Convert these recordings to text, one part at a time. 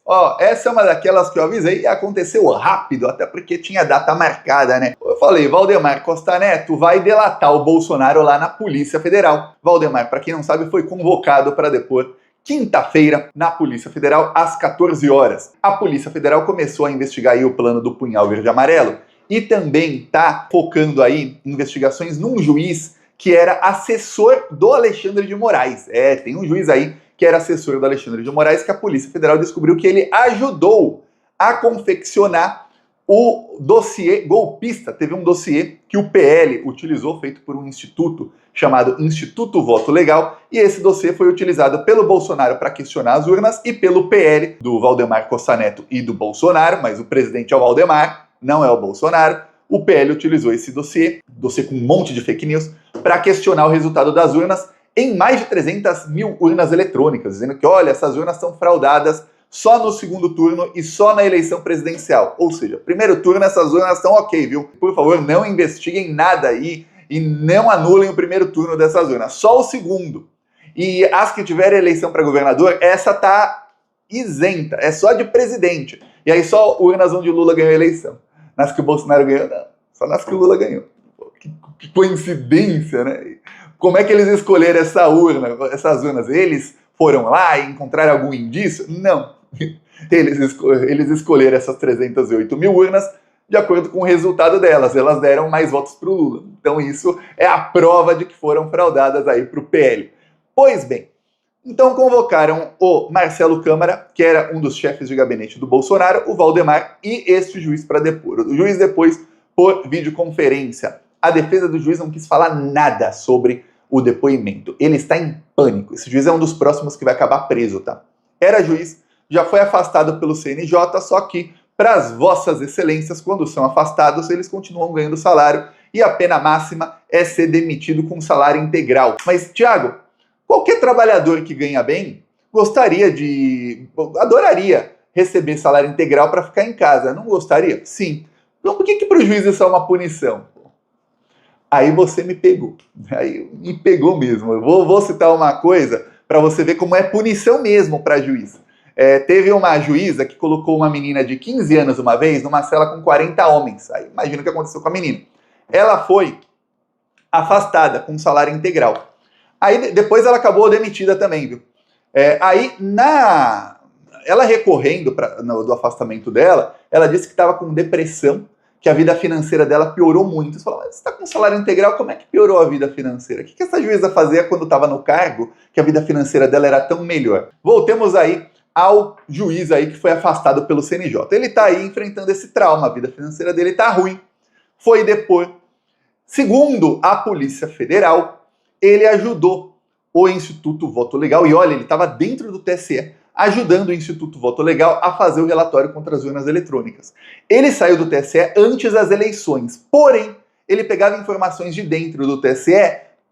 Ó, essa é uma daquelas que eu avisei e aconteceu rápido, até porque tinha data marcada, né? Eu falei, Valdemar Costa Neto vai delatar o Bolsonaro lá na Polícia Federal. Valdemar, para quem não sabe, foi convocado para depor quinta-feira na Polícia Federal às 14 horas. A Polícia Federal começou a investigar aí o plano do punhal verde e amarelo e também está focando aí investigações num juiz que era assessor do Alexandre de Moraes. Tem um juiz aí que era assessor do Alexandre de Moraes, que a Polícia Federal descobriu que ele ajudou a confeccionar o dossiê golpista. Teve um dossiê que o PL utilizou, feito por um instituto chamado Instituto Voto Legal, e esse dossiê foi utilizado pelo Bolsonaro para questionar as urnas e pelo PL do Valdemar Costa Neto e do Bolsonaro, mas o presidente é o Valdemar, não é o Bolsonaro. O PL utilizou esse dossiê com um monte de fake news, para questionar o resultado das urnas em mais de 300 mil urnas eletrônicas, dizendo que, olha, essas urnas são fraudadas só no segundo turno e só na eleição presidencial. Ou seja, primeiro turno essas urnas estão ok, viu? Por favor, não investiguem nada aí e não anulem o primeiro turno dessas urnas, só o segundo. E as que tiverem eleição para governador, essa tá isenta, é só de presidente. E aí só urnas onde o Lula ganhou a eleição. Nas que o Bolsonaro ganhou, não. Só nas que o Lula ganhou. Que coincidência, né? Como é que eles escolheram essas urnas? Eles foram lá e encontraram algum indício? Não. Eles escolheram essas 308 mil urnas de acordo com o resultado delas. Elas deram mais votos para o Lula. Então isso é a prova de que foram fraudadas aí para o PL. Pois bem, então convocaram o Marcelo Câmara, que era um dos chefes de gabinete do Bolsonaro, o Valdemar e este juiz para depor. O juiz depois, por videoconferência. A defesa do juiz não quis falar nada sobre o depoimento. Ele está em pânico. Esse juiz é um dos próximos que vai acabar preso, tá? Era juiz, já foi afastado pelo CNJ, só que, para as vossas excelências, quando são afastados, eles continuam ganhando salário e a pena máxima é ser demitido com salário integral. Mas, Thiago, qualquer trabalhador que ganha bem adoraria receber salário integral para ficar em casa, não gostaria? Sim. Então por que para o juiz isso é uma punição? Aí você me pegou. Aí me pegou mesmo. Eu vou citar uma coisa para você ver como é punição mesmo para juiz. Teve uma juíza que colocou uma menina de 15 anos uma vez numa cela com 40 homens. Aí imagina o que aconteceu com a menina. Ela foi afastada com salário integral. Aí depois ela acabou demitida também, viu? Ela recorrendo do afastamento dela, ela disse que estava com depressão, que a vida financeira dela piorou muito. Você fala, mas você está com salário integral, como é que piorou a vida financeira? O que essa juíza fazia quando estava no cargo, que a vida financeira dela era tão melhor? Voltemos aí ao juiz aí que foi afastado pelo CNJ. Ele está aí enfrentando esse trauma, a vida financeira dele está ruim. Foi depor. Segundo a Polícia Federal, ele ajudou o Instituto Voto Legal, e olha, ele estava dentro do TSE, ajudando o Instituto Voto Legal a fazer o relatório contra as urnas eletrônicas. Ele saiu do TSE antes das eleições, porém, ele pegava informações de dentro do TSE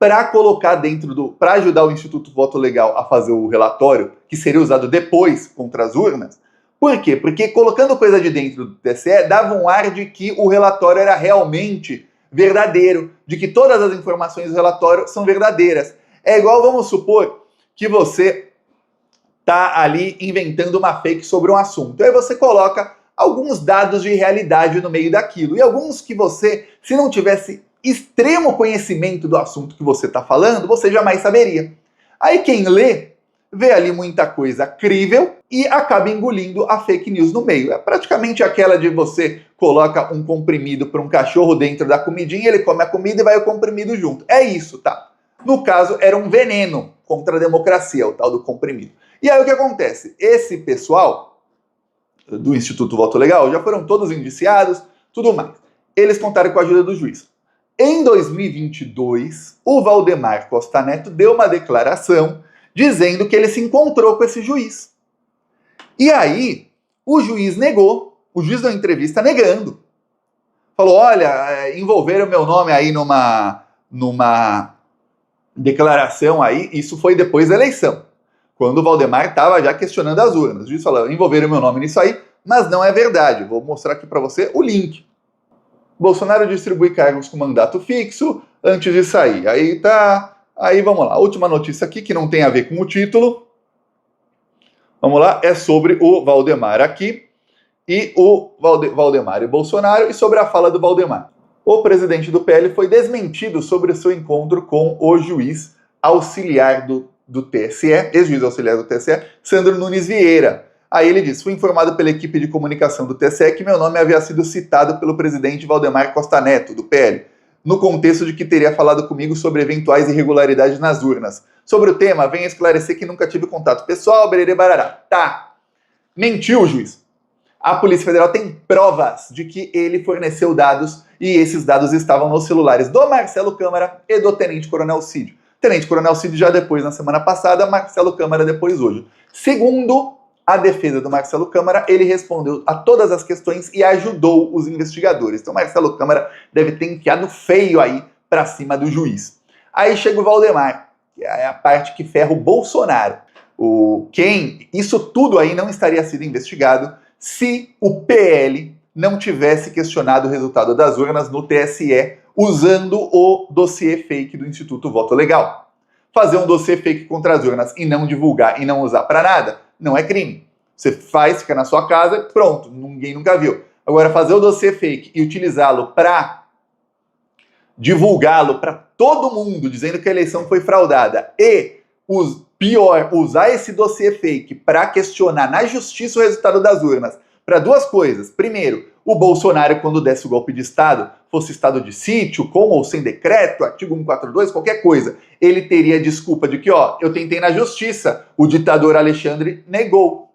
para colocar para ajudar o Instituto Voto Legal a fazer o relatório, que seria usado depois contra as urnas. Por quê? Porque colocando coisa de dentro do TSE dava um ar de que o relatório era realmente verdadeiro, de que todas as informações do relatório são verdadeiras. É igual, vamos supor, que você tá ali inventando uma fake sobre um assunto. Aí você coloca alguns dados de realidade no meio daquilo. E alguns que você, se não tivesse extremo conhecimento do assunto que você está falando, você jamais saberia. Aí quem lê, vê ali muita coisa crível e acaba engolindo a fake news no meio. É praticamente aquela de você coloca um comprimido para um cachorro dentro da comidinha, ele come a comida e vai o comprimido junto. É isso, tá? No caso, era um veneno contra a democracia, o tal do comprimido. E aí o que acontece? Esse pessoal do Instituto Voto Legal já foram todos indiciados, tudo mais. Eles contaram com a ajuda do juiz. Em 2022, o Valdemar Costa Neto deu uma declaração dizendo que ele se encontrou com esse juiz. E aí, o juiz negou, o juiz deu entrevista negando. Falou, olha, envolveram meu nome aí numa declaração aí, isso foi depois da eleição, quando o Valdemar estava já questionando as urnas. O juiz falou, envolveram meu nome nisso aí, mas não é verdade. Vou mostrar aqui para você o link. Bolsonaro distribui cargos com mandato fixo antes de sair. Aí vamos lá. Última notícia aqui, que não tem a ver com o título. Vamos lá, é sobre o Valdemar aqui, e o Valdemar e Bolsonaro, e sobre a fala do Valdemar. O presidente do PL foi desmentido sobre o seu encontro com o juiz auxiliar do TSE, ex-juiz auxiliar do TSE, Sandro Nunes Vieira. Aí ele diz: fui informado pela equipe de comunicação do TSE que meu nome havia sido citado pelo presidente Valdemar Costa Neto, do PL, no contexto de que teria falado comigo sobre eventuais irregularidades nas urnas. Sobre o tema, venho esclarecer que nunca tive contato pessoal, bererê barará. Tá. Mentiu o juiz. A Polícia Federal tem provas de que ele forneceu dados e esses dados estavam nos celulares do Marcelo Câmara e do Tenente Coronel Cid. Tenente Coronel Cid já depois na semana passada, Marcelo Câmara depois hoje. Segundo a defesa do Marcelo Câmara, ele respondeu a todas as questões e ajudou os investigadores. Então Marcelo Câmara deve ter enfiado feio aí pra cima do juiz. Aí chega o Valdemar, que é a parte que ferra o Bolsonaro. Isso tudo aí não estaria sendo investigado se o PL não tivesse questionado o resultado das urnas no TSE usando o dossiê fake do Instituto Voto Legal. Fazer um dossiê fake contra as urnas e não divulgar e não usar para nada não é crime. Você faz, fica na sua casa, pronto, ninguém nunca viu. Agora, fazer o dossiê fake e utilizá-lo para divulgá-lo para todo mundo, dizendo que a eleição foi fraudada, e, pior, usar esse dossiê fake para questionar na justiça o resultado das urnas, para duas coisas. Primeiro, o Bolsonaro, quando desse o golpe de Estado, fosse estado de sítio, com ou sem decreto, artigo 142, qualquer coisa, ele teria desculpa de que, eu tentei na justiça, o ditador Alexandre negou.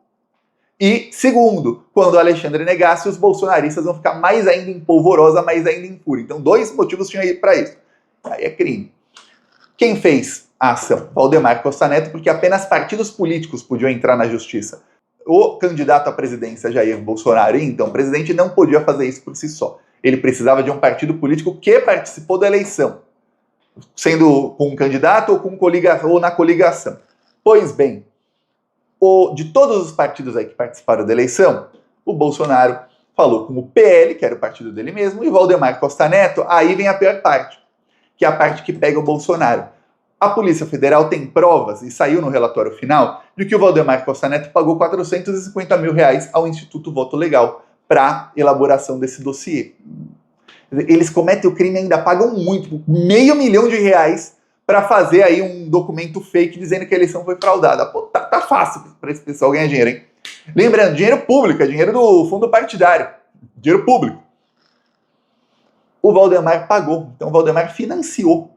E, segundo, quando o Alexandre negasse, os bolsonaristas vão ficar mais ainda em polvorosa, mais ainda em fúria. Então, dois motivos tinham aí para isso. Aí é crime. Quem fez a ação? Valdemar Costa Neto, porque apenas partidos políticos podiam entrar na justiça. O candidato à presidência, Jair Bolsonaro, então presidente, não podia fazer isso por si só. Ele precisava de um partido político que participou da eleição, sendo com um candidato ou na coligação. Pois bem, de todos os partidos aí que participaram da eleição, o Bolsonaro falou com o PL, que era o partido dele mesmo, e o Valdemar Costa Neto. Aí vem a pior parte, que é a parte que pega o Bolsonaro. A Polícia Federal tem provas, e saiu no relatório final, de que o Valdemar Costa Neto pagou R$450 mil ao Instituto Voto Legal para elaboração desse dossiê. Eles cometem o crime e ainda pagam muito, R$500 mil para fazer aí um documento fake dizendo que a eleição foi fraudada. Pô, tá fácil para esse pessoal ganhar dinheiro, hein? Lembrando, dinheiro público, é dinheiro do fundo partidário, dinheiro público. O Valdemar pagou, então o Valdemar financiou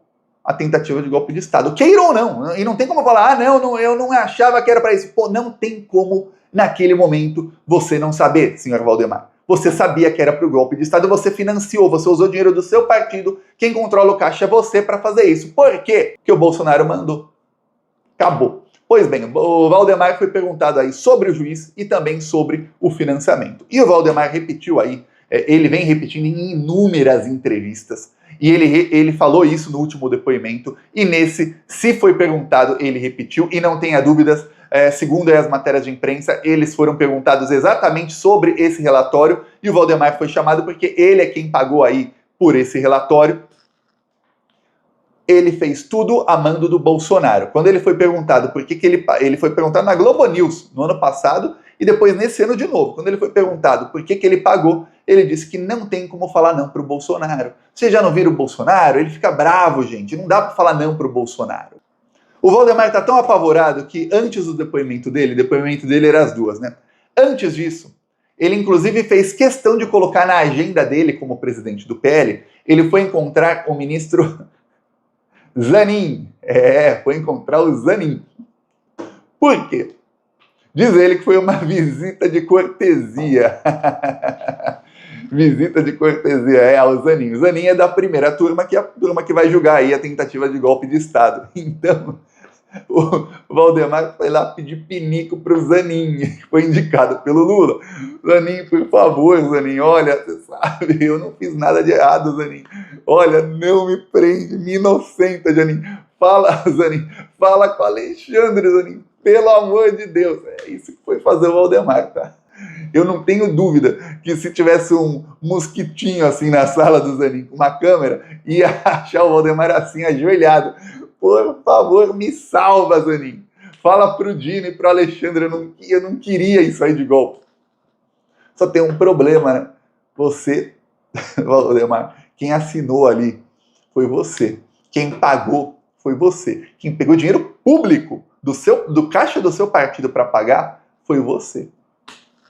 a tentativa de golpe de Estado, queira ou não, e não tem como falar, eu não achava que era para isso. Pô, não tem como, naquele momento, você não saber, senhor Valdemar. Você sabia que era para o golpe de Estado, você financiou, você usou dinheiro do seu partido, quem controla o caixa é você para fazer isso. Por quê? Porque o Bolsonaro mandou. Acabou. Pois bem, o Valdemar foi perguntado aí sobre o juiz e também sobre o financiamento. E o Valdemar repetiu aí, ele vem repetindo em inúmeras entrevistas, e ele falou isso no último depoimento, e nesse, se foi perguntado, ele repetiu, e não tenha dúvidas, segundo as matérias de imprensa, eles foram perguntados exatamente sobre esse relatório, e o Valdemar foi chamado porque ele é quem pagou aí por esse relatório. Ele fez tudo a mando do Bolsonaro. Quando ele foi perguntado por que ele foi perguntado na Globo News no ano passado, e depois nesse ano de novo, quando ele foi perguntado por que ele pagou, ele disse que não tem como falar não pro Bolsonaro. Vocês já não viram o Bolsonaro? Ele fica bravo, gente. Não dá para falar não pro Bolsonaro. O Valdemar tá tão apavorado que antes do depoimento dele era as duas, né? Antes disso, ele inclusive fez questão de colocar na agenda dele como presidente do PL, ele foi encontrar o ministro Zanin. Foi encontrar o Zanin. Por quê? Diz ele que foi uma visita de cortesia. Visita de cortesia, ao Zanin. O Zanin é da primeira turma, que é a turma que vai julgar aí a tentativa de golpe de Estado. Então, o Valdemar foi lá pedir pinico pro Zanin, que foi indicado pelo Lula. Zanin, por favor, Zanin, olha, você sabe, eu não fiz nada de errado, Zanin. Olha, não me prende, me inocenta, Zanin. Fala, Zanin, fala com o Alexandre, Zanin. Pelo amor de Deus, é isso que foi fazer o Valdemar, tá? Eu não tenho dúvida que se tivesse um mosquitinho assim na sala do Zanin, com uma câmera, ia achar o Valdemar assim, ajoelhado. Por favor, me salva, Zanin. Fala pro Dino e pro Alexandre, eu não queria isso aí de golpe. Só tem um problema, né? Você, Valdemar, quem assinou ali foi você. Quem pagou foi você. Quem pegou dinheiro público do caixa do seu partido para pagar foi você.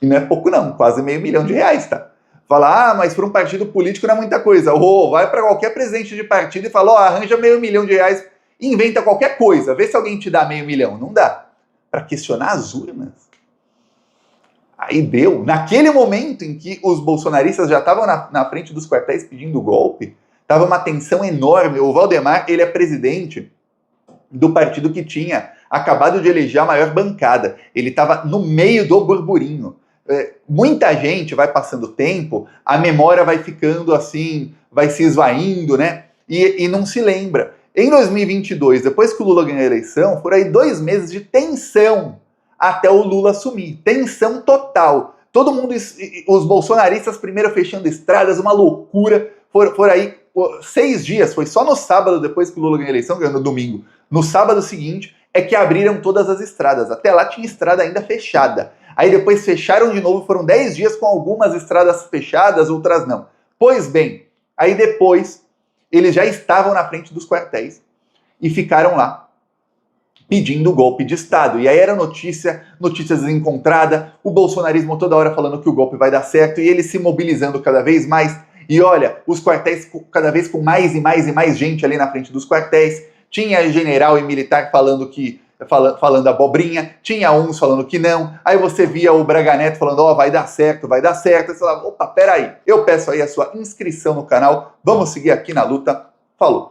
E não é pouco não, quase R$500 milhão, tá? Fala, mas para um partido político não é muita coisa. Vai para qualquer presidente de partido e fala, arranja R$500 milhão, inventa qualquer coisa, vê se alguém te dá R$500 milhão. Não dá. Para questionar as urnas. Aí deu. Naquele momento em que os bolsonaristas já estavam na frente dos quartéis pedindo golpe, estava uma tensão enorme. O Valdemar, ele é presidente do partido que tinha acabado de eleger a maior bancada. Ele estava no meio do burburinho. Muita gente vai passando o tempo, a memória vai ficando assim, vai se esvaindo, né? E não se lembra. Em 2022, depois que o Lula ganhou a eleição, foram aí 2 meses de tensão até o Lula assumir. Tensão total. Todo mundo, os bolsonaristas primeiro fechando estradas, uma loucura. Foram aí 6 dias, foi só no sábado, depois que o Lula ganhou a eleição, ganhou no domingo. No sábado seguinte, é que abriram todas as estradas. Até lá tinha estrada ainda fechada. Aí depois fecharam de novo, foram 10 dias com algumas estradas fechadas, outras não. Pois bem, aí depois eles já estavam na frente dos quartéis e ficaram lá pedindo golpe de Estado. E aí era notícia desencontrada, o bolsonarismo toda hora falando que o golpe vai dar certo e eles se mobilizando cada vez mais. E olha, os quartéis cada vez com mais e mais e mais gente ali na frente dos quartéis. Tinha general e militar falando abobrinha, tinha uns falando que não, aí você via o Braga Neto falando, vai dar certo, aí você falava, opa, peraí, eu peço aí a sua inscrição no canal, vamos seguir aqui na luta, falou!